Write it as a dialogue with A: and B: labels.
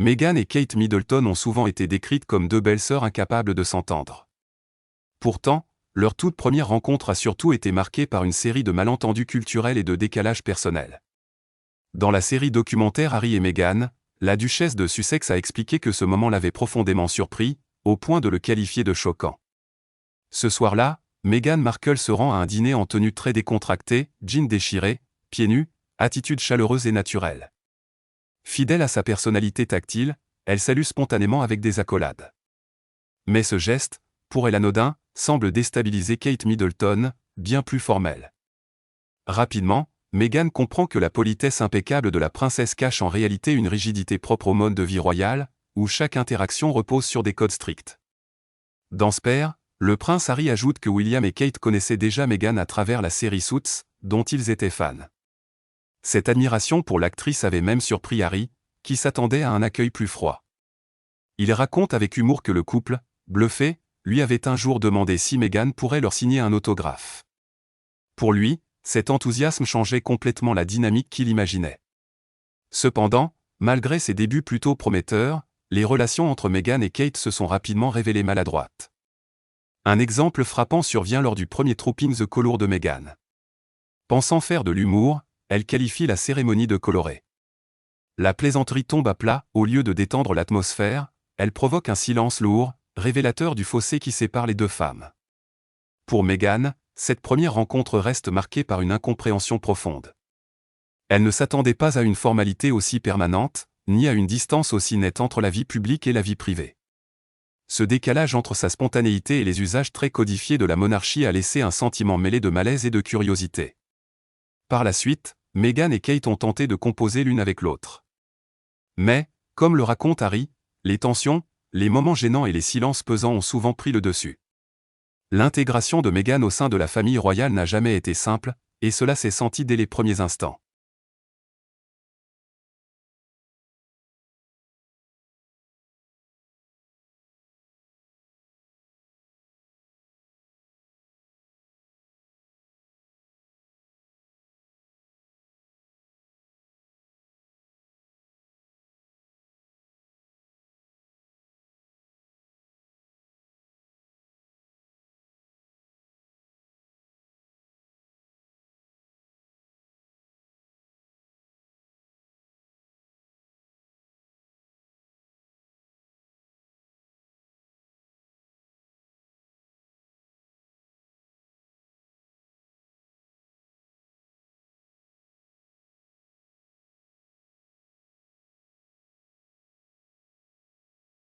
A: Meghan et Kate Middleton ont souvent été décrites comme deux belles-sœurs incapables de s'entendre. Pourtant, leur toute première rencontre a surtout été marquée par une série de malentendus culturels et de décalages personnels. Dans la série documentaire Harry et Meghan, la duchesse de Sussex a expliqué que ce moment l'avait profondément surpris, au point de le qualifier de choquant. Ce soir-là, Meghan Markle se rend à un dîner en tenue très décontractée, jean déchiré, pieds nus, attitude chaleureuse et naturelle. Fidèle à sa personnalité tactile, elle salue spontanément avec des accolades. Mais ce geste, pour elle anodin, semble déstabiliser Kate Middleton, bien plus formelle. Rapidement, Meghan comprend que la politesse impeccable de la princesse cache en réalité une rigidité propre au mode de vie royal, où chaque interaction repose sur des codes stricts. Dans Spare, le prince Harry ajoute que William et Kate connaissaient déjà Meghan à travers la série Suits, dont ils étaient fans. Cette admiration pour l'actrice avait même surpris Harry, qui s'attendait à un accueil plus froid. Il raconte avec humour que le couple, bluffé, lui avait un jour demandé si Meghan pourrait leur signer un autographe. Pour lui, cet enthousiasme changeait complètement la dynamique qu'il imaginait. Cependant, malgré ses débuts plutôt prometteurs, les relations entre Meghan et Kate se sont rapidement révélées maladroites. Un exemple frappant survient lors du premier Trooping the Colour de Meghan. Pensant faire de l'humour, elle qualifie la cérémonie de colorée. La plaisanterie tombe à plat, au lieu de détendre l'atmosphère, elle provoque un silence lourd, révélateur du fossé qui sépare les deux femmes. Pour Meghan, cette première rencontre reste marquée par une incompréhension profonde. Elle ne s'attendait pas à une formalité aussi permanente, ni à une distance aussi nette entre la vie publique et la vie privée. Ce décalage entre sa spontanéité et les usages très codifiés de la monarchie a laissé un sentiment mêlé de malaise et de curiosité. Par la suite, Meghan et Kate ont tenté de composer l'une avec l'autre. Mais, comme le raconte Harry, les tensions, les moments gênants et les silences pesants ont souvent pris le dessus. L'intégration de Meghan au sein de la famille royale n'a jamais été simple, et cela s'est senti dès les premiers instants.